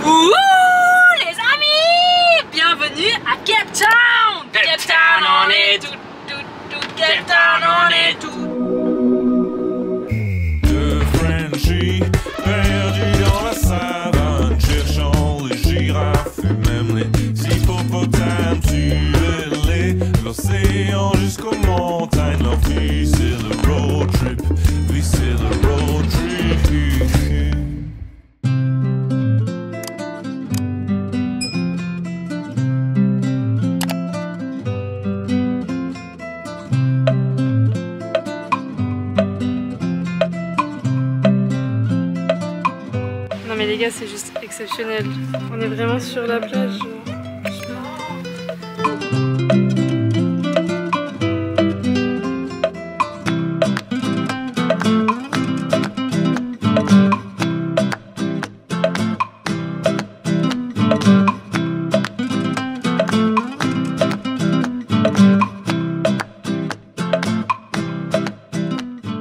Ouh les amis, bienvenue à Cape Town. Cape Town on est tout, Cape Town on est tout. De Frenchie, perdu dans la savane, cherchant les girafes et même les hippopotames. L'océan jusqu'aux montagnes, leur vie c'est le road trip, vie c'est le road trip. Non mais les gars, c'est juste exceptionnel. On est vraiment sur la plage.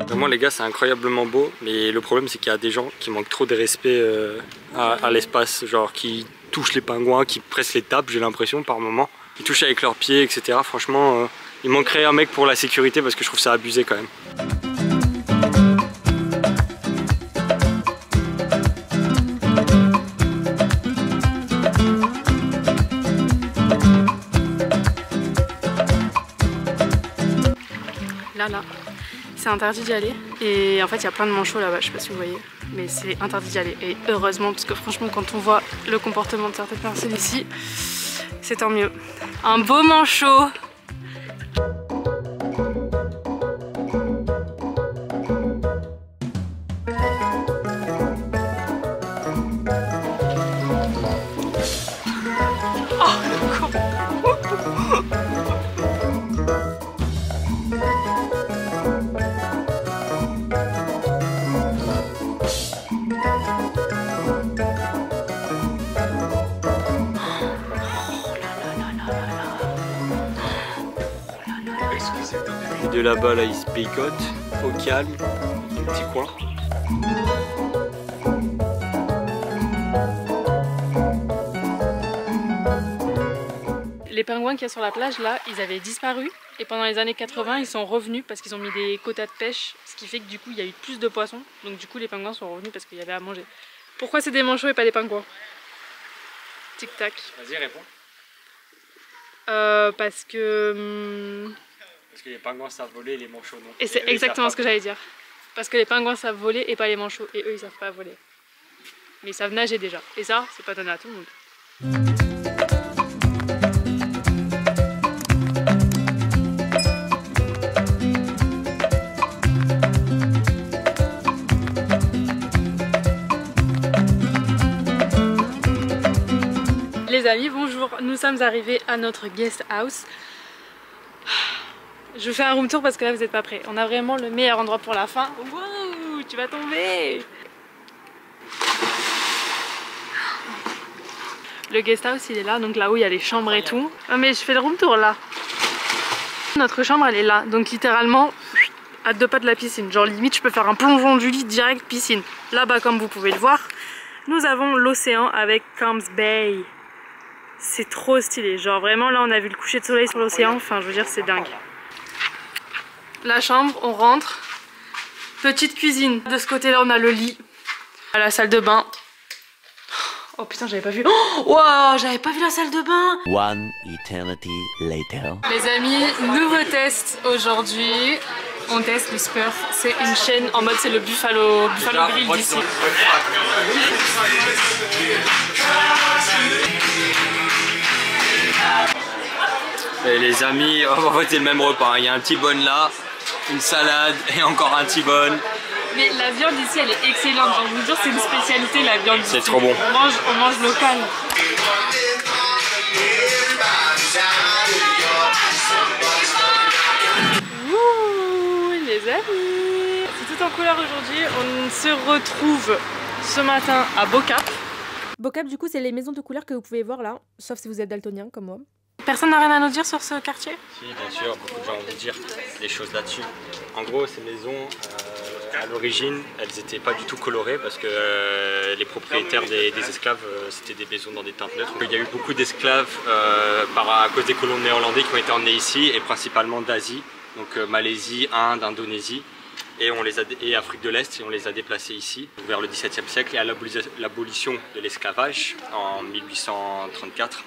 Vraiment les gars, c'est incroyablement beau, mais le problème c'est qu'il y a des gens qui manquent trop de respect à l'espace, genre qui touchent les pingouins, qui pressent les tapes, j'ai l'impression par moment. Ils touchent avec leurs pieds, etc. Franchement, il manquerait un mec pour la sécurité parce que je trouve ça abusé quand même. Là, c'est interdit d'y aller. Et en fait, il y a plein de manchots là-bas, je sais pas si vous voyez. Mais c'est interdit d'y aller. Et heureusement, parce que franchement, quand on voit le comportement de certaines personnes ici, c'est tant mieux. Un beau manchot! Et de là-bas, là, il se picote, au calme, dans le petit coin. Les pingouins qu'il y a sur la plage, là, ils avaient disparu. Et pendant les années 80, ils sont revenus parce qu'ils ont mis des quotas de pêche. Ce qui fait que du coup, il y a eu plus de poissons. Donc du coup, les pingouins sont revenus parce qu'il y avait à manger. Pourquoi c'est des manchots et pas des pingouins? Tic-tac. Vas-y, réponds. Parce que... Parce que les pingouins savent voler et les manchots non. Et c'est exactement ce que j'allais dire. Parce que les pingouins savent voler et pas les manchots. Et eux, ils savent pas voler. Mais ils savent nager déjà. Et ça, c'est pas donné à tout le monde. Les amis, bonjour, nous sommes arrivés à notre guest house. Je fais un room tour parce que là vous n'êtes pas prêts. On a vraiment le meilleur endroit pour la fin. Wow, tu vas tomber. Le guest house il est là, donc là où il y a les chambres et tout. Ah mais je fais le room tour là. Notre chambre elle est là, donc littéralement à 2 pas de la piscine. Genre limite je peux faire un plongeon du lit direct piscine. Là-bas comme vous pouvez le voir, nous avons l'océan avec Camps Bay. C'est trop stylé, genre vraiment là on a vu le coucher de soleil sur l'océan, enfin je veux dire c'est dingue. La chambre, on rentre, petite cuisine, de ce côté là on a le lit, la salle de bain. Oh putain j'avais pas vu, oh wow, j'avais pas vu la salle de bain. One eternity later. Les amis, nouveau test aujourd'hui, on teste le Spurf, c'est une chaîne en mode c'est le Buffalo Grill d'ici. Et les amis, en fait c'est le même repas, il y a un T-bone là, une salade et encore un T-bone. Mais la viande ici elle est excellente, je vous jure c'est une spécialité la viande ici. C'est trop bon. On mange local. Ouh les amis, c'est tout en couleur aujourd'hui, on se retrouve ce matin à Bocap. Bocap du coup c'est les maisons de couleurs que vous pouvez voir là, sauf si vous êtes daltonien comme moi. Personne n'a rien à nous dire sur ce quartier? Si bien sûr, beaucoup de gens vont vous dire des choses là-dessus. En gros ces maisons À l'origine, elles n'étaient pas du tout colorées parce que les propriétaires des esclaves, c'était des maisons dans des teintes neutres. Il y a eu beaucoup d'esclaves à cause des colons néerlandais qui ont été emmenés ici et principalement d'Asie, donc Malaisie, Inde, Indonésie et Afrique de l'Est, et on les a déplacés ici vers le XVIIe siècle et à l'abolition de l'esclavage en 1834,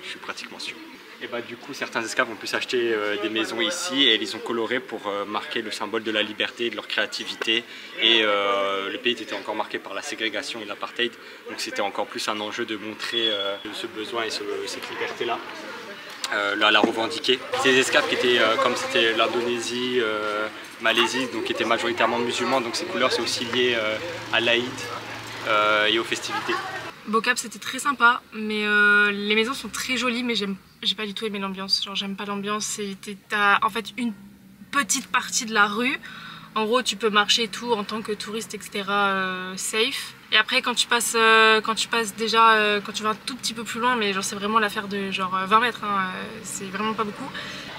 je suis pratiquement sûr. Et bah du coup certains esclaves ont pu s'acheter des maisons ici et ils les ont colorées pour marquer le symbole de la liberté, de leur créativité, et le pays était encore marqué par la ségrégation et l'apartheid, donc c'était encore plus un enjeu de montrer ce besoin et cette liberté là, la revendiquer. Ces esclaves qui étaient comme c'était l'Indonésie, Malaisie, donc qui étaient majoritairement musulmans, donc ces couleurs c'est aussi lié à l'Aïd et aux festivités. Beau Cap c'était très sympa, mais les maisons sont très jolies, mais j'ai pas du tout aimé l'ambiance. Genre j'aime pas l'ambiance, t'as en fait une petite partie de la rue. En gros tu peux marcher et tout en tant que touriste, etc. Safe. Et après quand tu passes déjà, quand tu vas un tout petit peu plus loin, mais genre c'est vraiment l'affaire de genre 20 mètres, hein, c'est vraiment pas beaucoup.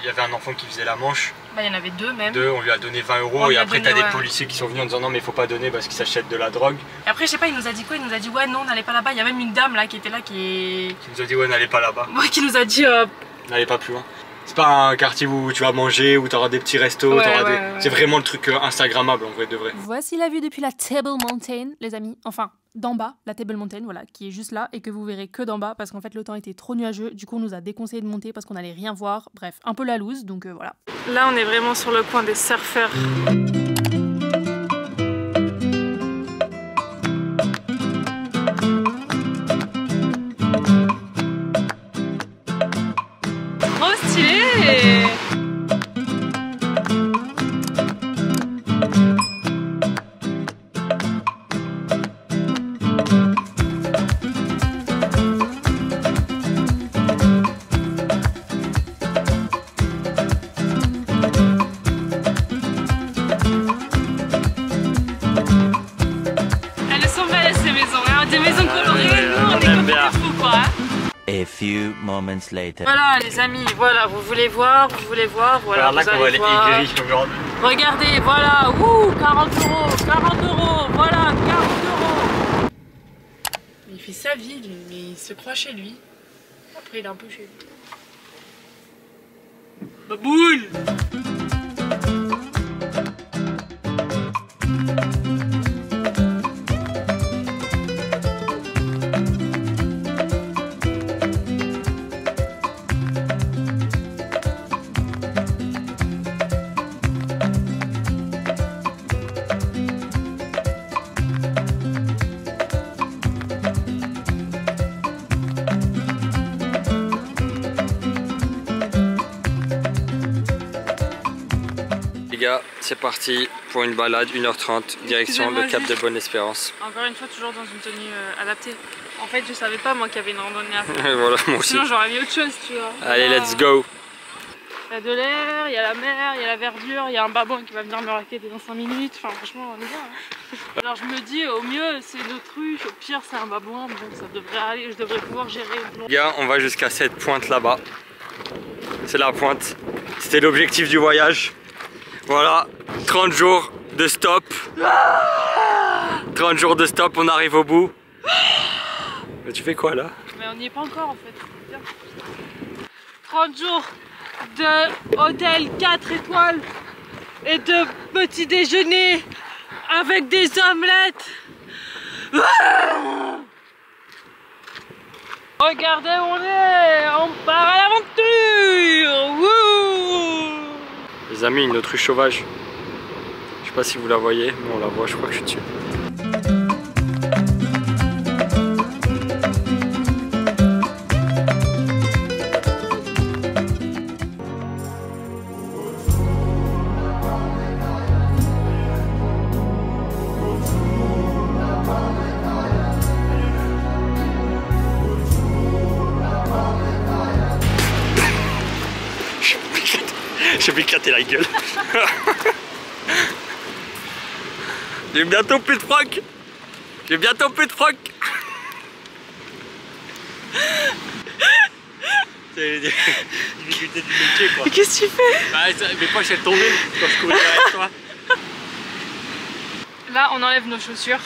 Il y avait un enfant qui faisait la manche. Bah il y en avait deux même. On lui a donné 20 € et après t'as des policiers qui sont venus en disant non mais il faut pas donner parce qu'ils s'achètent de la drogue. Et après je sais pas, il nous a dit quoi? Il nous a dit ouais non n'allez pas là-bas. Il y a même une dame là qui était là qui nous a dit ouais n'allez pas là-bas. Ouais, qui nous a dit n'allez pas plus loin. C'est pas un quartier où tu vas manger, où tu auras des petits restos, c'est vraiment le truc instagrammable en vrai de vrai. Voici la vue depuis la Table Mountain, les amis. Enfin, d'en bas, la Table Mountain, voilà, qui est juste là et que vous verrez que d'en bas parce qu'en fait le temps était trop nuageux. Du coup, on nous a déconseillé de monter parce qu'on allait rien voir. Bref, un peu la loose, donc voilà. Là, on est vraiment sur le coin des surfeurs. Trop stylé! A few moments later. Voilà les amis, voilà, vous voulez voir, voilà, là qu'on voit les aigris aujourd'hui. Regardez, voilà, ouh, 40 €, 40 €, voilà, 40 €. Il fait sa vie lui, mais il se croit chez lui. Après il est un peu chez lui. Baboule! C'est parti pour une balade 1h30 direction le Cap de Bonne-Espérance. Encore une fois toujours dans une tenue adaptée. En fait je savais pas moi qu'il y avait une randonnée à faire. Voilà, moi aussi. Sinon j'aurais mis autre chose tu vois. Allez let's go. Il y a de l'air, il y a la mer, il y a la verdure, il y a un babouin qui va venir me raqueter dans 5 minutes. Enfin franchement on est bien. Hein. Alors je me dis au mieux c'est notre ruche, au pire c'est un babouin. Bon ça devrait aller, je devrais pouvoir gérer. Les gars on va jusqu'à cette pointe là-bas. C'est la pointe. C'était l'objectif du voyage. Voilà, 30 jours de stop. 30 jours de stop, on arrive au bout. Mais tu fais quoi là? Mais on n'y est pas encore en fait. Bien. 30 jours de hôtel 4 étoiles et de petit déjeuner avec des omelettes. Regardez où on est, on part à l'aventure. Les amis, une autruche sauvage. Je sais pas si vous la voyez, mais on la voit, je crois que je suis dessus. J'ai éclaté la gueule. J'ai bientôt plus de froc. J'ai bientôt plus de froc. C'est les difficultés du métier quoi. Mais qu'est-ce que tu fais? Bah, mes poches elles tombaient quand je courais derrière toi. là on enlève nos chaussures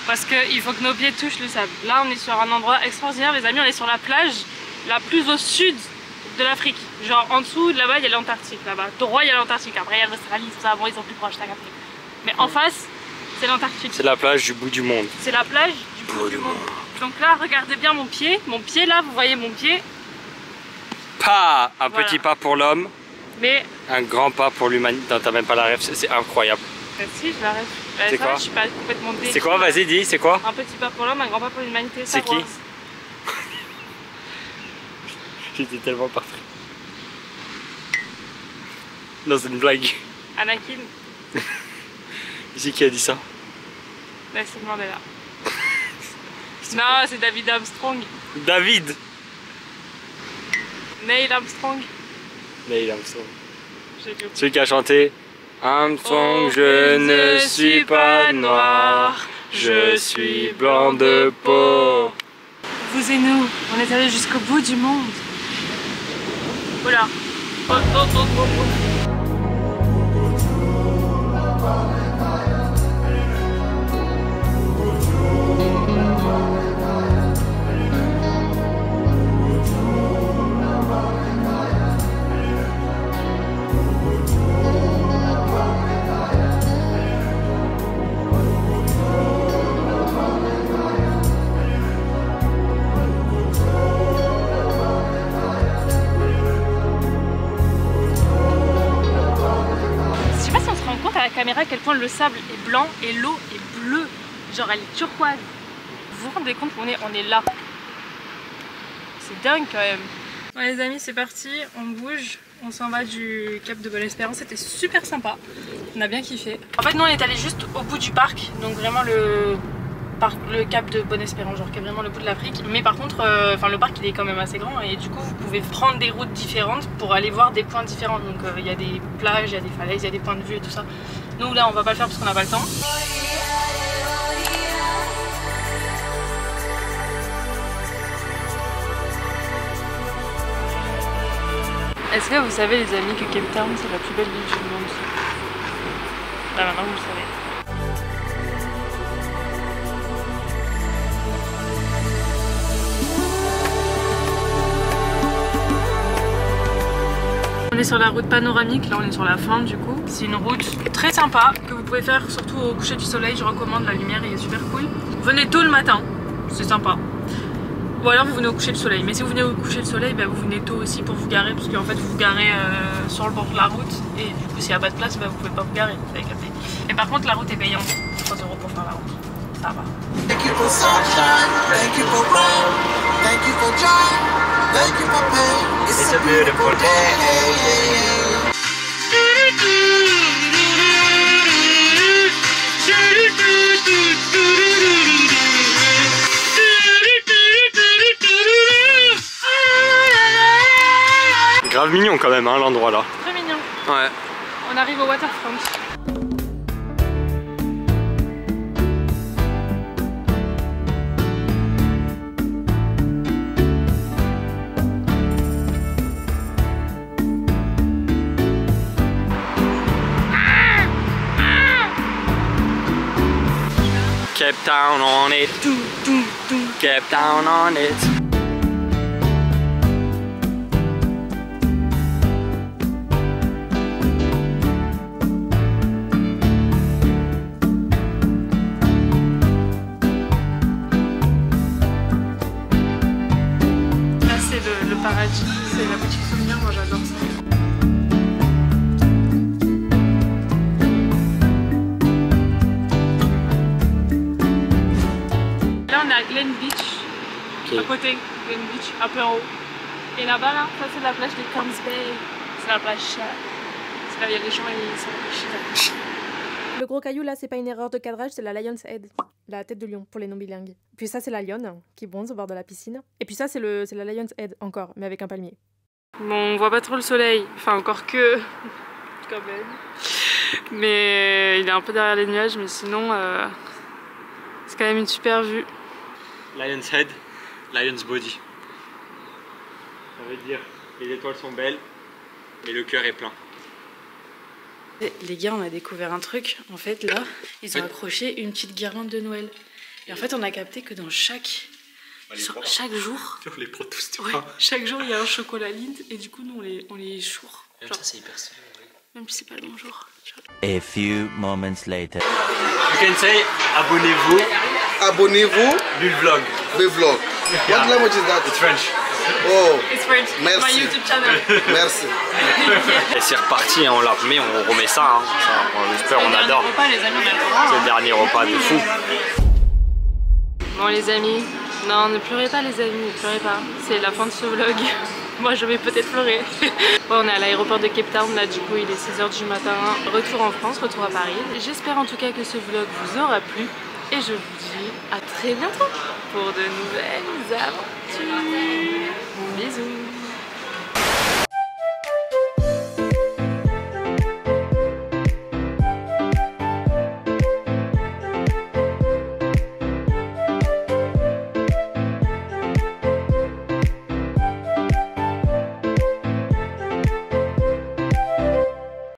parce qu'il faut que nos pieds touchent le sable. Là on est sur un endroit extraordinaire les amis, on est sur la plage la plus au sud de l'Afrique. Genre en dessous, là-bas il y a l'Antarctique, là-bas. Droit il y a l'Antarctique, après il y a l'Australie, tout ça, bon ils sont plus proches, t'as capté. Mais en face, c'est l'Antarctique. C'est la plage du bout du monde. C'est la plage du bout du monde. Donc là, regardez bien mon pied là, vous voyez mon pied. Pas un Voilà. petit pas pour l'homme, Mais, un grand pas pour l'humanité. T'as même pas la rêve, c'est incroyable. si, je l'arrête. C'est quoi? Je suis pas complètement déçue. C'est quoi? Vas-y, dis, c'est quoi? Un petit pas pour l'homme, un grand pas pour l'humanité. C'est Star Wars. qui? J'étais tellement parfait. Non, c'est une blague. Anakin, C'est qui a dit ça? Nelson Mandela. Non, c'est David Armstrong. David! Neil Armstrong. Neil Armstrong. J'ai dit. Celui qui a chanté Armstrong, je ne suis pas noir, je suis blanc de peau. Vous et nous, on est allés jusqu'au bout du monde. Voilà. Oh, oh, oh, oh, oh. À la caméra à quel point le sable est blanc et l'eau est bleue, genre elle est turquoise. Vous vous rendez compte qu'on est là? C'est dingue quand même. Bon les amis, c'est parti, on bouge, on s'en va du Cap de Bonne-Espérance, c'était super sympa, on a bien kiffé. En fait nous on est allé juste au bout du parc, donc vraiment le Cap de Bonne-Espérance, genre qui est vraiment le bout de l'Afrique. Mais par contre, le parc il est quand même assez grand et du coup vous pouvez prendre des routes différentes pour aller voir des points différents. Donc il y a des plages, il y a des falaises, il y a des points de vue et tout ça. Nous là on va pas le faire parce qu'on n'a pas le temps. Est-ce que vous savez les amis que Cape Town c'est la plus belle ville du monde? Là maintenant vous le savez. On est sur la route panoramique, là on est sur la fin du coup. C'est une route très sympa que vous pouvez faire surtout au coucher du soleil, je recommande, la lumière est super cool. Venez tôt le matin, c'est sympa. Ou alors vous venez au coucher du soleil, mais si vous venez au coucher du soleil, bah, vous venez tôt aussi pour vous garer, parce qu'en fait vous vous garez sur le bord de la route et du coup s'il n'y a pas de place, bah, vous pouvez pas vous garer, vous avez capté. Et par contre la route est payante, 3 € pour faire la route, ça va. Thank you for sunshine, thank you for rain, thank you for joy, thank you for pain. It's a beautiful day. Grave mignon quand même hein, l'endroit là. Très mignon. Ouais. On arrive au waterfront. Cape Town on it. Cape Town on it. Là c'est le paradis, c'est la boutique souvenir, moi j'adore ça. Là on est à Glen Beach, Okay. à côté, Glen Beach, un peu en haut. Et là-bas, là, ça c'est la plage de Camps Bay, c'est la plage, c'est là où il y a les gens et ils sont. Le gros caillou là, c'est pas une erreur de cadrage, c'est la Lion's Head, la tête de lion pour les non bilingues. Puis ça, c'est la lionne qui bronze au bord de la piscine. Et puis ça, c'est la Lion's Head encore, mais avec un palmier. Bon, on voit pas trop le soleil, enfin encore que quand même. Mais il est un peu derrière les nuages, mais sinon c'est quand même une super vue. Lion's Head, Lion's Body. Ça veut dire les étoiles sont belles, mais le cœur est plein. Les gars, on a découvert un truc. En fait, là, ils ont accroché une petite guirlande de Noël. Et en fait, on a capté que dans chaque jour, les prend tous, tu ouais, chaque jour, il y a un chocolat Lindt. Et du coup, nous, on les choure. Ça, c'est hyper stylé. Même si c'est pas le bon jour. A few moments later. You can say abonnez-vous. Abonnez-vous. Du vlog. The vlog. What language is that? It's French. Oh, It's French. Merci. My YouTube channel. merci. Et c'est reparti, hein, on l'a remis, on remet ça. Hein. Ça on espère, on adore. Repas, les amis, on a le droit. C'est le dernier repas de fou. Bon les amis, non ne pleurez pas les amis, ne pleurez pas, c'est la fin de ce vlog. Moi je vais peut-être pleurer. Bon, on est à l'aéroport de Cape Town, là du coup il est 6 h du matin. Retour en France, retour à Paris. J'espère en tout cas que ce vlog vous aura plu. Et je vous dis à très bientôt pour de nouvelles aventures.